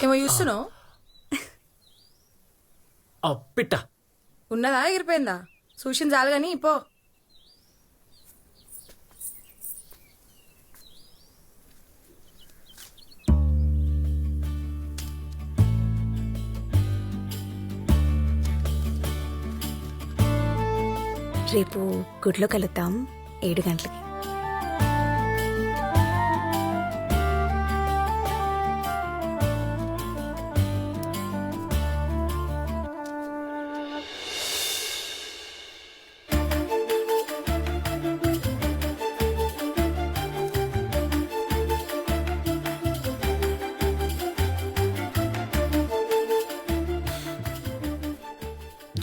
ఏమో చూస్తున్నావు? పిట్ట ఉన్నదా ఎగిరిపోయిందా? చూసింది చాలు కానీ పో. రేపు గుడిలో కలుద్దాం 7 గంటలకి.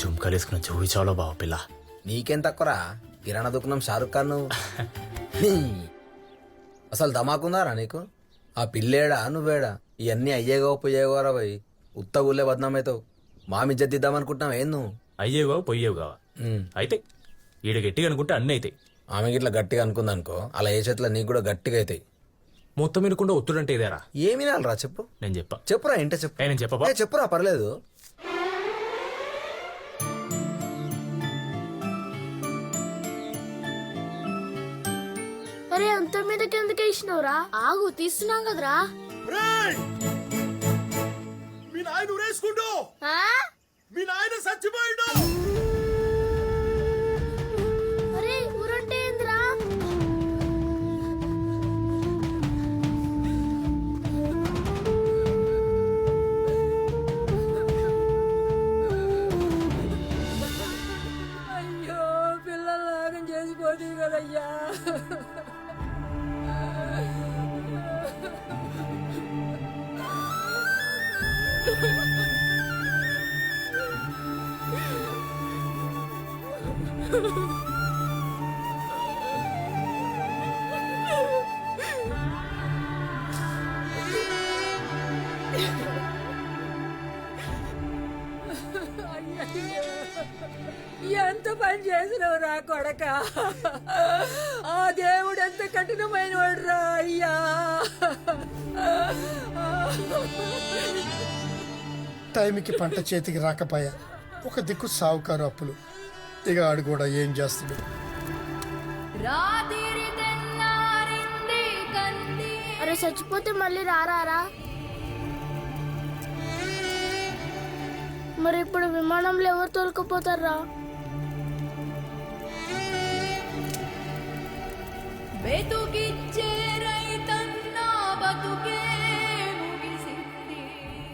జుంకలేసుకున్న చెవి చాలా బావ పిల్ల. నీకేం తక్కువరా? కిరాణా దుకాణం షారుఖ్ ఖాన్ అసలు ధమాకుందారా నీకు? ఆ పిల్లేడా నువ్వేడా? ఇవన్నీ అయ్యేగో పోయేగోరా పోయి ఉత్త ఊళ్ళే బద్నామైతావు. మామి జద్దిద్దామనుకుంటున్నావు ఏం నువ్వు? అయ్యేవా పొయ్యేవుగా అయితే ఈడ గట్టిగా అనుకుంటే అన్నీ అవుతాయి. ఆమె గిట్లా గట్టిగా అనుకుందనుకో, అలా ఏ చేతిలో నీకు కూడా గట్టిగా అవుతాయి. మొత్తం వినకుండా ఒత్తుడంటే ఇదేరా? ఏమి వినాలరా చెప్పు. నేను చెప్పా. చెప్పురా ఏంటో చెప్పు. నేను చెప్పా. చెప్పురా పర్లేదు. అరే అంత మీదకి ఎందుకు వేసినవురా? ఆగు తీస్తున్నాం కదరా. మీ నాయన ఊరేసుకుంటూ మీ నాయన చచ్చిపోయిండు. అరే ఊరంటే ఏందిరా? అయ్యో పిల్లలు లాగం చేసిపోతుంది కదయ్యా. ఎంత పని చేసినావు రా కొడక. ఆ దేవుడు ఎంత కఠినమైన వాడు రా అయ్యా. టైంకి పంట చేతికి రాకపోయా, ఒక దిక్కు సావుకారు అప్పులు. ఇక ఆడు కూడా ఏం చేస్తాడు? అరే చచ్చిపోతే మళ్ళీ రారా? మరి ఇప్పుడు విమానంలో ఎవరు తోలుకుపోతారా?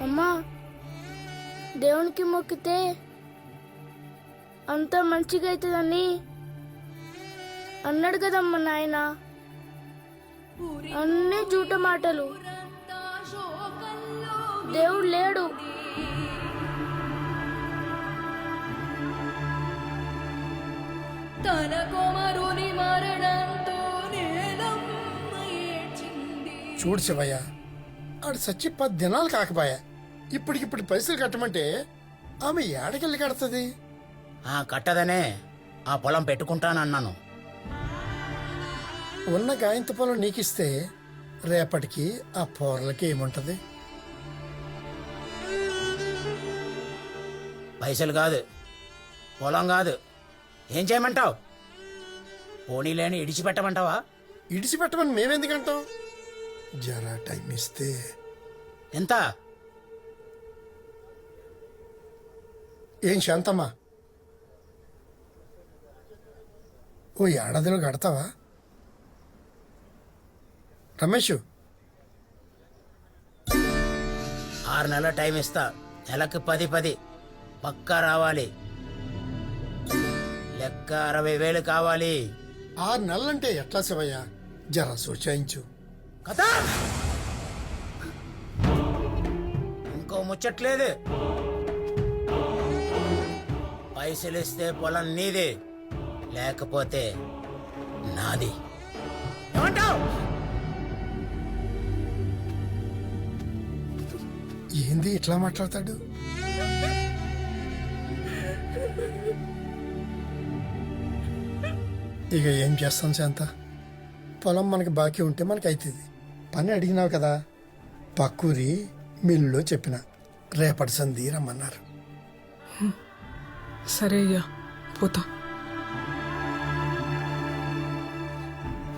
అమ్మా దేవునికి మొక్కితే అంత మంచిగా అవుతుందని అన్నాడు కదమ్మా నాయన. అన్నీ జూట మాటలు. దేవుడు లేడు. చూడు శివయ్య, ఆడు చచ్చి 10 దినాలు కాకపోయా, ఇప్పటికిప్పుడు పైసలు కట్టమంటే ఆమె ఏడకెళ్ళి కడుతుంది? కట్టదనే ఆ పొలం పెట్టుకుంటానన్నాను. ఉన్న గాయంత పొలం నీకిస్తే రేపటికి ఆ పోర్లకి ఏముంటది? పైసలు కాదు, పొలం కాదు, ఏం చేయమంటావు? పోనీలేని ఇడిచిపెట్టమంటావా? ఇడిచిపెట్టమని మేమెందుకంటాం? జరా టైం ఇస్తే. ఎంత? ఏం శాంతమ్మా, ఓ ఏడాదిలో కడతావా? రమేష్ 6 నెలల టైం ఇస్తా. నెలకు 10 పక్కా రావాలి. లెక్క 60,000 కావాలి. 6 నెలలంటే ఎట్లా శివయ్య? జరా సూచాయించు. కదా ఇంకో ముచ్చట్లేదు. పైసలు ఇస్తే పొలం నీది, లేకపోతే నాది. ఏమంటావ్? ఏంది ఇట్లా మాట్లాడతాడు? ఇక ఏం చేస్తాం శాంత? పొలం మనకి బాకీ ఉంటే మనకి అవుతుంది. పని అడిగినావు కదా, పక్కూరి మిల్లులో చెప్పిన రేపటి సంధి రమ్మన్నారు. సరే అయ్యా పోతా.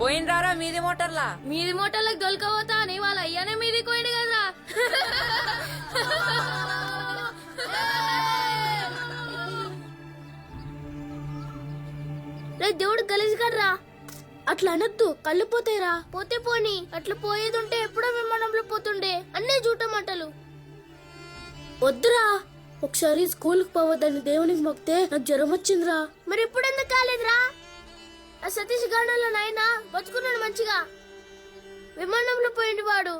పోయినరారా మీది మోటార్లా? మీది మోటార్లకు దొలకపోతా అని వాళ్ళ అయ్యానే మీది పోయింది కదా. రే దేవుడు గలీజ్ కర్రా, అట్లా అనొద్దు, కళ్ళు పోతాయిరా. పోతే పోని, అట్లా పోయేది ఉంటే ఎప్పుడో విమానంలో పోతుండే. అన్నీ జూటమంటలు వద్దురా. ఒకసారి స్కూల్కి పోవద్దని దేవునికి మొక్కితే నాకు జ్వరం వచ్చిందిరా. మరి ఇప్పుడు ఎందుకు కాలేదురా? ఆ సతీష్ గార్డెన్లో నాయనా బతుకున్నాడు మంచిగా, విమానంలో పోయిండు వాడు.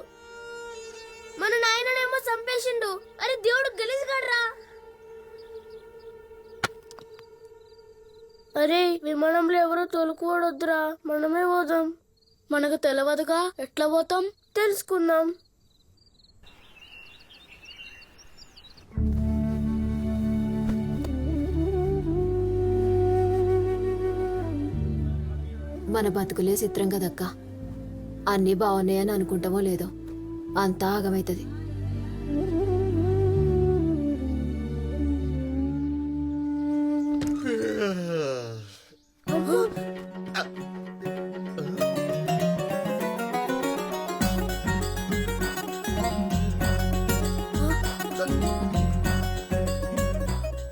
మన నాయననేమో చంపేసిండు. అరే దేవుడు గలీజ్ గాడ్రా. అరే విమానంలో ఎవరో తోలుకోవడొద్దురా, మనమే పోదాం. మనకు తెలవదుగా, ఎట్లా పోతాం తెలుసుకుందాం. మన బతుకులే చిత్రం కదక్క. అన్నీ బాగున్నాయని అనుకుంటామో లేదో అంతా ఆగమైతుంది.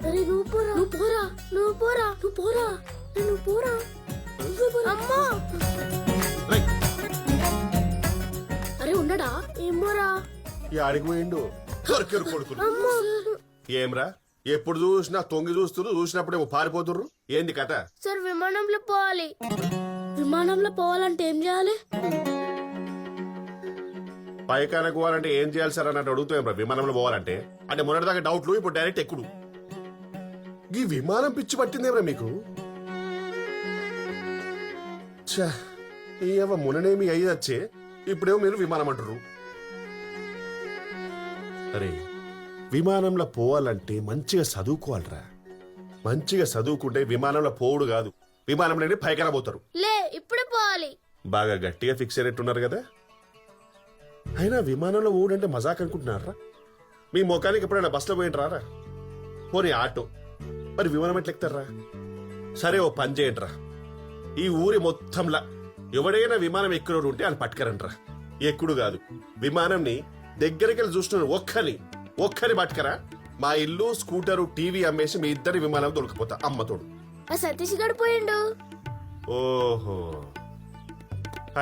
అరే నువ్వు పోరా, నువ్వు పోరా, నువ్వు పోరా, నువ్వు పోరా, నువ్వు పోరా. అమ్మా అరే ఉన్నాడా? ఏమోరా. ఈ ఆడికి పోయిండు కొరికెరు కొడుకులు. ఏమ్రా ఎప్పుడు చూసినా తొంగి చూసినప్పుడేమో పారిపోతుర్రు. ఏంది కథ? సార్ విమానంలో పోవాలి. విమానంలో పోవాలంటే ఏం చేయాలి? పైకానకు పోవాలంటే ఏం చేయాలి సార్ అన్నట్టు అడుగుతాం. విమానంలో పోవాలంటే అంటే మొన్నటిదాకా డౌట్లు, ఇప్పుడు డైరెక్ట్ ఎక్కుడు. ఈ విమానం పిచ్చి పట్టిందేమ్రా మీకు? మొన్ననేమి అయ్యి వచ్చే ఇప్పుడేమో మీరు విమానం అంటారు. అరే విమానంలో పోవాలంటే మంచిగా చదువుకోవాలరా. మంచిగా చదువుకుంటే విమానంలో పోవుడు కాదు, విమానంలోనే పైకన పోతారు. లే ఇప్పుడే పోవాలి. బాగా గట్టిగా ఫిక్స్ అయినట్టున్నారు కదా. అయినా విమానంలో ఊడంటే మజాక్ అనుకుంటున్నారా? మీ ముఖానికి ఎప్పుడైనా బస్సులో పోయింటారా? పోనీ ఆటో, మరి విమానం ఎట్లా ఎక్కుతారా? సరే ఓ పని చేయండిరా, ఈ ఊరి మొత్తంలా ఎవడైనా విమానం ఎక్కినోడు ఉంటే అని పట్టుకరంట్రా. ఎక్కుడు కాదు, విమానంని దగ్గరికి వెళ్ళి చూస్తున్నాడు ఒక్కని పట్టుకరా. మా ఇల్లు, స్కూటరు, టీవీ అమ్మేసి మీ ఇద్దరి విమానం దొరికిపోతా అమ్మతోడు. ఆ సతీష్ గడిపోయిండు. ఓహో,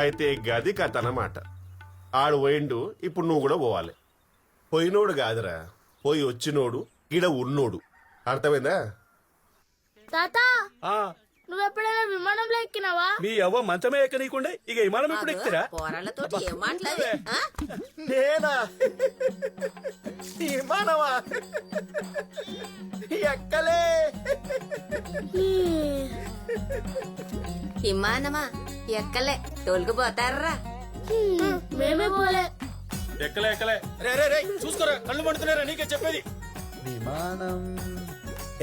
అయితే గది కథ అన్నమాట. ఆడు పోయిండు, ఇప్పుడు నువ్వు కూడా పోవాలి. పోయినోడు కాదురా, పోయి వచ్చినోడు, ఈడ ఉన్నోడు. అర్థమైందా? తాత నువ్వెప్పుడైనా విమానంలో ఎక్కినావా? మీ అవ్వ మంచమే ఎక్కనీకుండే ఇక విమానం ఎప్పుడు ఎక్కుతారా? నేనా విమానమా? ఎక్కలే. విమానమా ఎక్కలే, తోలుకుపోతారా? మేమే పోలే. ఎక్కలే రే రే రే చూసుకోరా, కళ్ళు పడుతున్నారా? నీకే చెప్పేది. విమానం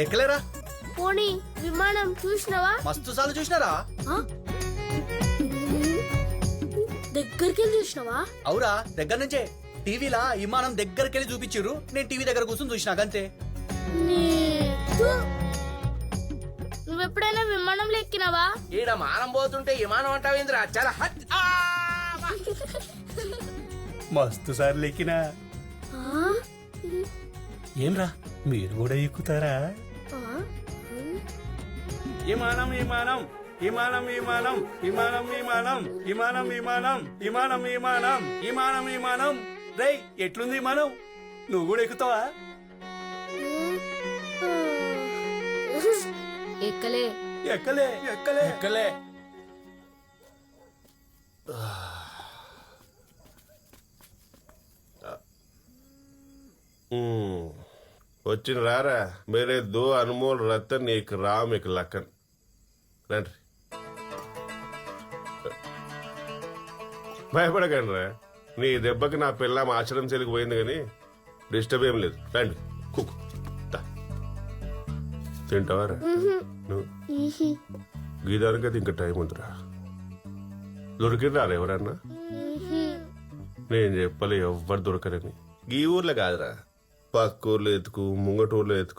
ఎక్కలేరా? పోనీ విమానం చూసినావా? మస్తు సార్లు చూసినారా? దగ్గరికి వెళ్ళి చూసినావా? అవురా, దగ్గర నుంచే టీవీలా విమానం దగ్గరికి వెళ్ళి చూపించారు. నేను టీవీ దగ్గర కూర్చొని చూసినా అంతే. నువ్వెప్పుడైనా విమానంలో ఎక్కినావా? ఈడ మానం పోతుంటే విమానం అంటావేంద్రా? చాలా మస్తు సార్లు ఎక్కినా. ఏమ్రా మీరు కూడా ఎక్కుతారా? విమానం విమానం విమానం విమానం విమానం విమానం విమానం విమానం విమానం విమానం విమానం విమానం. రై ఎట్లుంది విమానం? నువ్వు కూడా ఎక్కుతావా? ఎక్కలే ఎక్కలే ఎక్కలే ఎక్కలే. వచ్చిన రారా. మేరే దో అన్మోల్ రతన్ ఏక్ రామ్ ఏక్ లఖన్. రండి, భయపడకండి రా. నీ దెబ్బకి నా పిల్లం ఆశ్రమం చెలికి పోయింది కానీ డిస్టర్బ్ ఏం లేదు. రండి కుక్ తింటావారా? నువ్వు గీదానికైతే ఇంకా టైం ఉందిరా. దొరికిరా ఎవరన్నా? నేను చెప్పలే ఎవ్వరు దొరకరని. ఈ ఊర్లో కాదురా, పక్క ఊర్లో ఎత్తుకు, ముంగటూర్లో ఎత్తుకు.